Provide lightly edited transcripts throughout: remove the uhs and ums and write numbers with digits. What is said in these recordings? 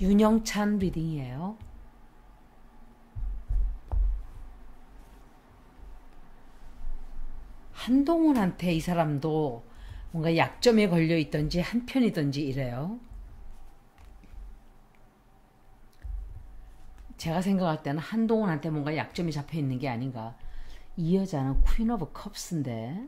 윤영찬 리딩이에요. 한동훈한테 이 사람도 뭔가 약점에 걸려 있던지 한편이던지 이래요. 제가 생각할 때는 한동훈한테 뭔가 약점이 잡혀 있는 게 아닌가. 이 여자는 퀸 오브 컵스인데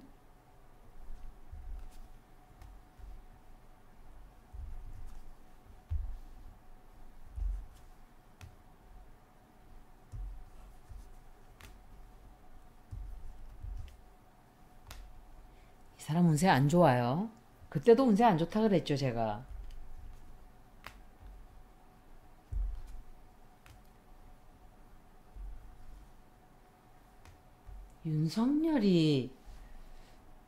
이 사람 운세 안 좋아요. 그때도 운세 안 좋다 그랬죠 제가.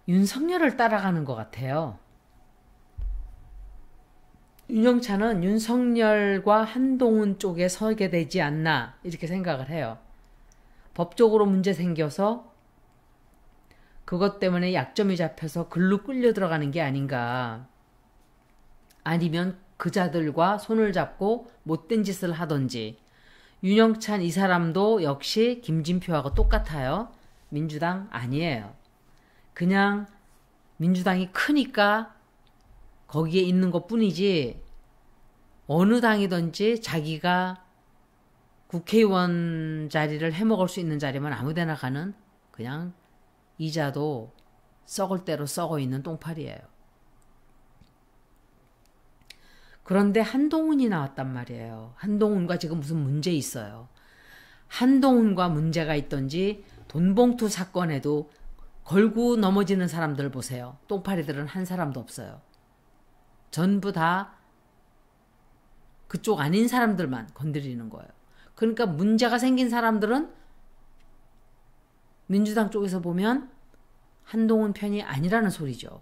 윤석열을 따라가는 것 같아요. 윤영찬은 윤석열과 한동훈 쪽에 서게 되지 않나 이렇게 생각을 해요. 법적으로 문제 생겨서 그것 때문에 약점이 잡혀서 글로 끌려 들어가는 게 아닌가. 아니면 그자들과 손을 잡고 못된 짓을 하던지. 윤영찬 이 사람도 역시 김진표하고 똑같아요. 민주당 아니에요. 그냥 민주당이 크니까 거기에 있는 것 뿐이지 어느 당이든지 자기가 국회의원 자리를 해먹을 수 있는 자리만 아무데나 가는 그냥 이자도 썩을 대로 썩어 있는 똥파리예요. 그런데 한동훈이 나왔단 말이에요. 한동훈과 지금 무슨 문제 있어요. 한동훈과 문제가 있던지 돈봉투 사건에도 걸고 넘어지는 사람들 보세요. 똥파리들은 한 사람도 없어요. 전부 다 그쪽 아닌 사람들만 건드리는 거예요. 그러니까 문제가 생긴 사람들은 민주당 쪽에서 보면 한동훈 편이 아니라는 소리죠.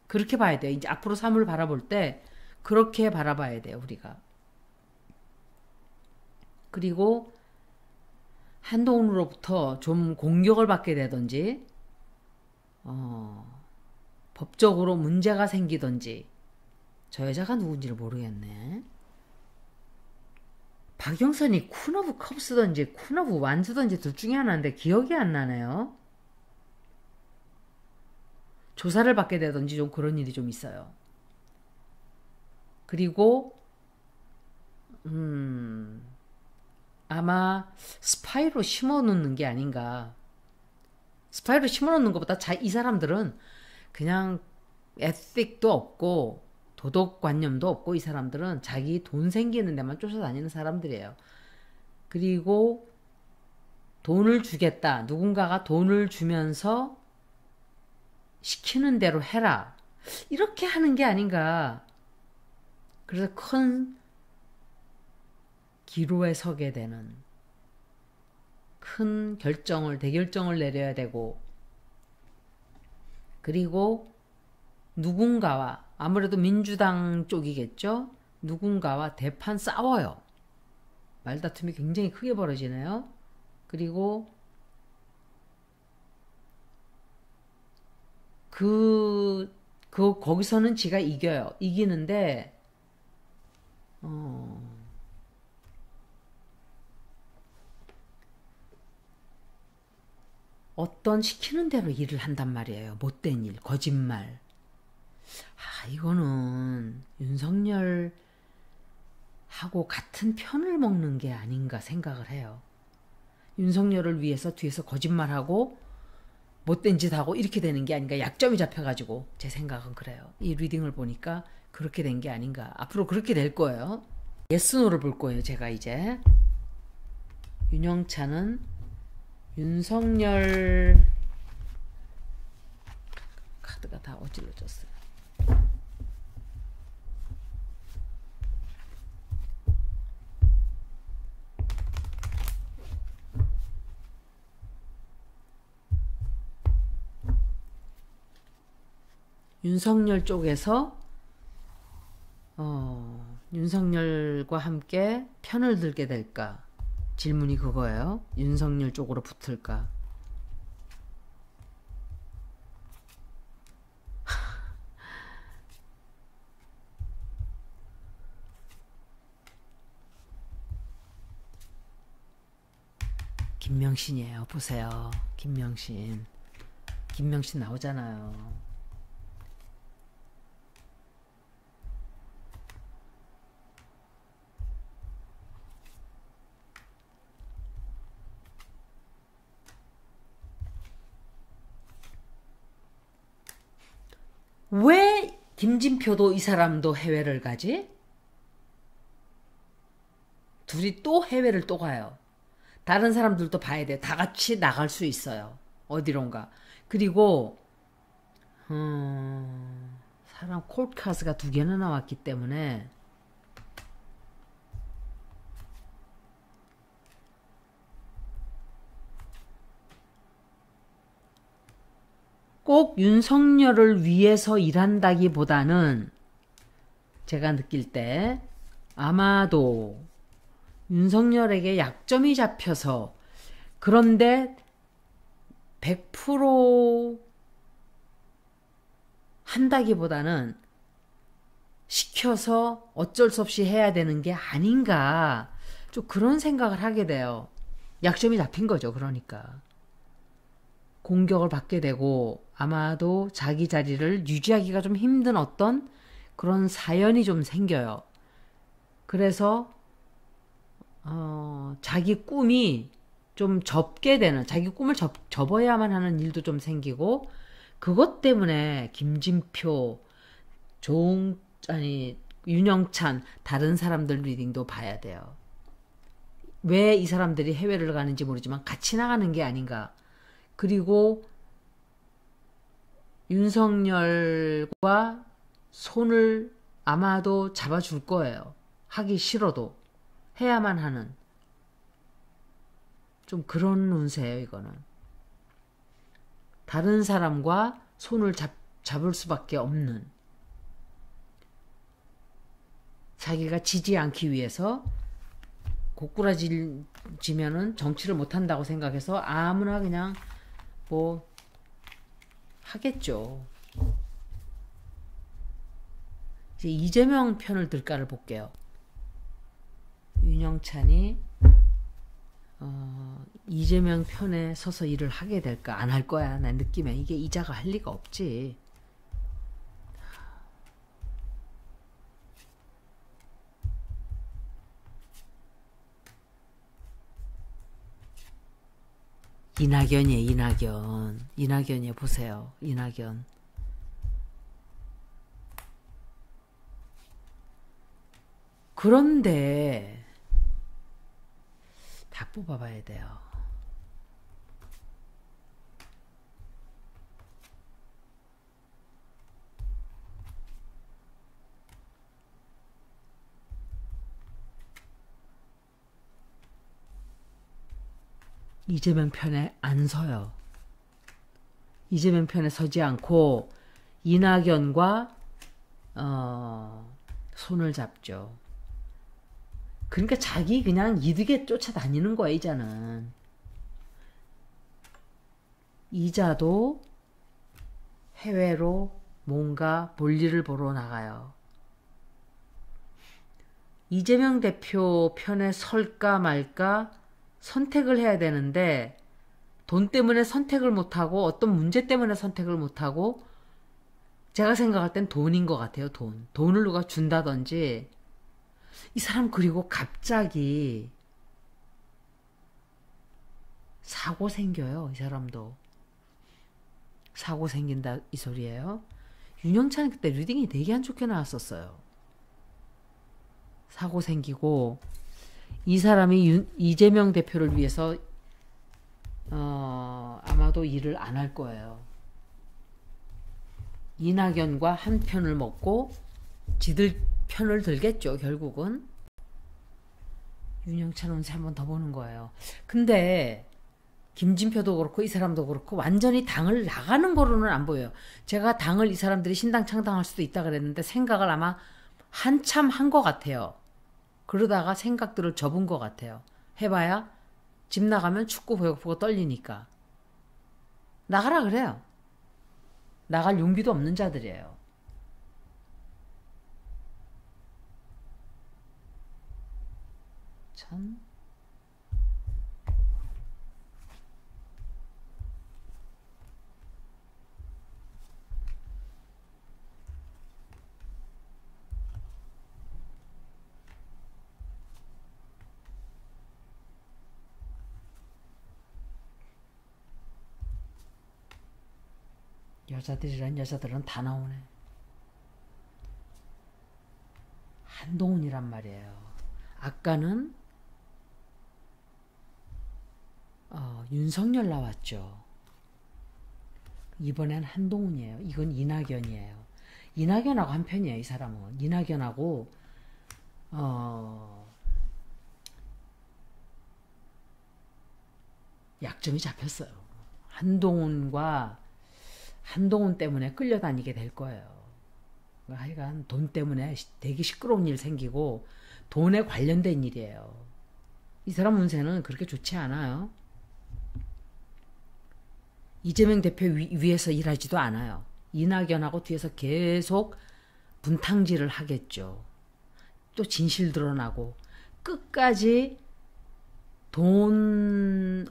그렇게 봐야 돼요. 이제 앞으로 삶을 바라볼 때 그렇게 바라봐야 돼요, 우리가. 그리고 한동훈으로부터 좀 공격을 받게 되든지 법적으로 문제가 생기든지. 저 여자가 누군지를 모르겠네. 박영선이 퀸 오브 컵스든지 퀸 오브 완즈든지 둘 중에 하나인데 기억이 안 나네요. 조사를 받게 되든지 좀 그런 일이 좀 있어요. 그리고 아마 스파이로 심어놓는 게 아닌가. 스파이로 심어놓는 것보다 이 사람들은 그냥 에틱도 없고 도덕관념도 없고 이 사람들은 자기 돈 생기는 데만 쫓아다니는 사람들이에요. 그리고 돈을 주겠다. 누군가가 돈을 주면서 시키는 대로 해라. 이렇게 하는 게 아닌가. 그래서 큰 기로에 서게 되는 큰 대결정을 내려야 되고 그리고 누군가와 아무래도 민주당 쪽이겠죠. 누군가와 대판 싸워요. 말다툼이 굉장히 크게 벌어지네요. 그리고 거기서는 지가 이겨요. 이기는데 어떤 시키는 대로 일을 한단 말이에요. 못된 일, 거짓말. 이거는 윤석열하고 같은 편을 먹는 게 아닌가 생각을 해요. 윤석열을 위해서 뒤에서 거짓말하고 못된 짓 하고 이렇게 되는 게 아닌가. 약점이 잡혀가지고 제 생각은 그래요. 이 리딩을 보니까 그렇게 된 게 아닌가. 앞으로 그렇게 될 거예요. 예스노를 볼 거예요. 제가 이제 윤영찬은 윤석열 카드가 다 어질러졌어요. 윤석열 쪽에서 윤석열과 함께 편을 들게 될까? 질문이 그거예요. 윤석열 쪽으로 붙을까? 김명신이에요. 보세요. 김명신. 김명신 나오잖아요. 왜 김진표도 이 사람도 해외를 가지? 둘이 또 해외를 또 가요. 다른 사람들도 봐야 돼. 다 같이 나갈 수 있어요. 어디론가. 그리고 사람 콜카스가 2개나 나왔기 때문에 꼭 윤석열을 위해서 일한다기보다는 제가 느낄 때 아마도 윤석열에게 약점이 잡혀서 그런데 100% 한다기보다는 시켜서 어쩔 수 없이 해야 되는 게 아닌가 좀 그런 생각을 하게 돼요. 약점이 잡힌 거죠. 그러니까 공격을 받게 되고 아마도 자기 자리를 유지하기가 좀 힘든 어떤 그런 사연이 좀 생겨요. 그래서 자기 꿈이 좀 접게 되는 자기 꿈을 접어야만 하는 일도 좀 생기고 그것 때문에 김진표, 윤영찬 다른 사람들 리딩도 봐야 돼요. 왜 이 사람들이 해외를 가는지 모르지만 같이 나가는 게 아닌가. 그리고 윤석열과 손을 아마도 잡아줄 거예요. 하기 싫어도 해야만 하는 좀 그런 운세예요. 이거는 다른 사람과 손을 잡을 수밖에 없는 자기가 지지 않기 위해서 고꾸라지면은 정치를 못한다고 생각해서 아무나 그냥 뭐 하겠죠. 이제 이재명 편을 들까를 볼게요. 윤영찬이 이재명 편에 서서 일을 하게 될까? 안 할 거야. 난 느낌에 이게 이자가 할 리가 없지. 이낙연이에요. 이낙연이에요. 보세요. 이낙연. 그런데 다 뽑아봐야 돼요. 이재명 편에 안 서요. 이재명 편에 서지 않고 이낙연과 손을 잡죠. 그러니까 자기 그냥 이득에 쫓아다니는 거야. 이자도 해외로 뭔가 볼일을 보러 나가요. 이재명 대표 편에 설까 말까 선택을 해야 되는데 돈 때문에 선택을 못하고 어떤 문제 때문에 선택을 못하고 제가 생각할 땐 돈인 것 같아요. 돈을 누가 준다든지 이 사람 그리고 갑자기 사고 생겨요. 이 사람도 사고 생긴다 이 소리예요. 윤영찬이 그때 리딩이 되게 안 좋게 나왔었어요. 사고 생기고 이 사람이 이재명 대표를 위해서 아마도 일을 안 할 거예요. 이낙연과 한 편을 먹고 지들 편을 들겠죠. 결국은 윤영찬 운세 한 번 더 보는 거예요. 근데 김진표도 그렇고 이 사람도 그렇고 완전히 당을 나가는 거로는 안 보여요. 제가 당을 이 사람들이 신당 창당할 수도 있다 그랬는데 생각을 아마 한참 한 것 같아요. 그러다가 생각들을 접은 것 같아요. 해봐야 집 나가면 축구 보고 떨리니까 나가라 그래요. 나갈 용기도 없는 자들이에요. 참 여자들은 다 나오네. 한동훈이란 말이에요. 아까는 윤석열 나왔죠. 이번엔 한동훈이에요. 이건 이낙연이에요. 이낙연하고 한편이에요. 이 사람은 이낙연하고 약점이 잡혔어요. 한동훈 때문에 끌려다니게 될 거예요. 하여간 돈 때문에 되게 시끄러운 일 생기고 돈에 관련된 일이에요. 이 사람 운세는 그렇게 좋지 않아요. 이재명 대표 위에서 일하지도 않아요. 이낙연하고 뒤에서 계속 분탕질을 하겠죠. 또 진실 드러나고 끝까지 돈만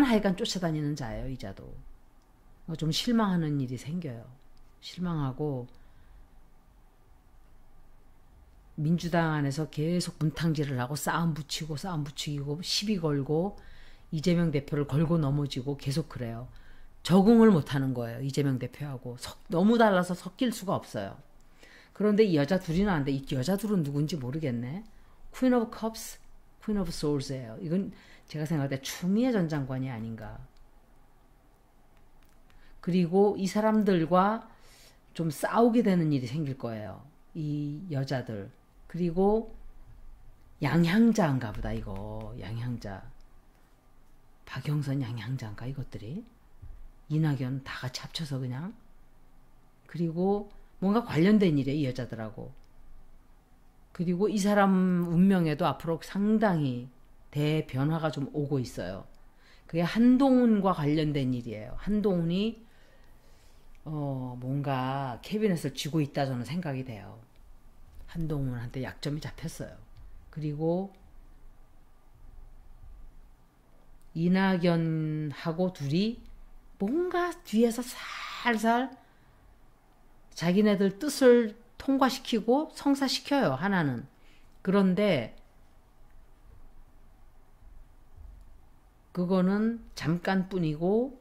하여간 쫓아다니는 자예요. 이자도. 좀 실망하는 일이 생겨요. 실망하고 민주당 안에서 계속 분탕질을 하고 싸움 붙이고 시비 걸고 이재명 대표를 걸고 넘어지고 계속 그래요. 적응을 못하는 거예요. 이재명 대표하고 너무 달라서 섞일 수가 없어요. 그런데 이 여자 둘이 나왔는데 이 여자 둘은 누군지 모르겠네. Queen of Cups, Queen of Swords예요. 이건 제가 생각할 때 추미애 전 장관이 아닌가. 그리고 이 사람들과 좀 싸우게 되는 일이 생길 거예요. 이 여자들. 그리고 양향자인가 보다 이거. 양향자. 박영선 양향자인가 이것들이. 이낙연 다 같이 합쳐서 그냥. 그리고 뭔가 관련된 일이에요. 이 여자들하고. 그리고 이 사람 운명에도 앞으로 상당히 대변화가 좀 오고 있어요. 그게 한동훈과 관련된 일이에요. 한동훈이 뭔가 캐비넷을 쥐고 있다 저는 생각이 돼요. 한동훈한테 약점이 잡혔어요. 그리고 이낙연하고 둘이 뭔가 뒤에서 살살 자기네들 뜻을 통과시키고 성사시켜요. 하나는. 그런데 그거는 잠깐뿐이고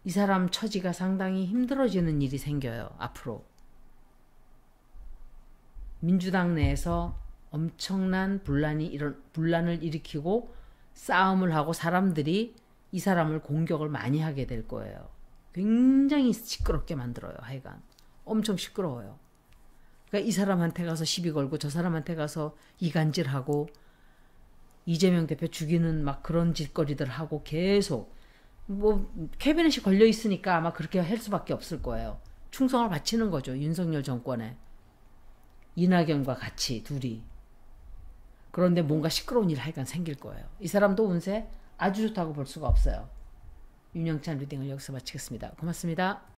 이 사람 처지가 상당히 힘들어지는 일이 생겨요. 앞으로. 민주당 내에서 엄청난 분란을 일으키고 싸움을 하고 사람들이 이 사람을 공격을 많이 하게 될 거예요. 굉장히 시끄럽게 만들어요. 하여간. 엄청 시끄러워요. 그러니까 이 사람한테 가서 시비 걸고 저 사람한테 가서 이간질하고 이재명 대표 죽이는 막 그런 짓거리들 하고 계속 뭐 캐비넷이 걸려 있으니까 아마 그렇게 할 수밖에 없을 거예요. 충성을 바치는 거죠. 윤석열 정권에. 이낙연과 같이 둘이. 그런데 뭔가 시끄러운 일 하여간 생길 거예요. 이 사람도 운세 아주 좋다고 볼 수가 없어요. 윤영찬 리딩을 여기서 마치겠습니다. 고맙습니다.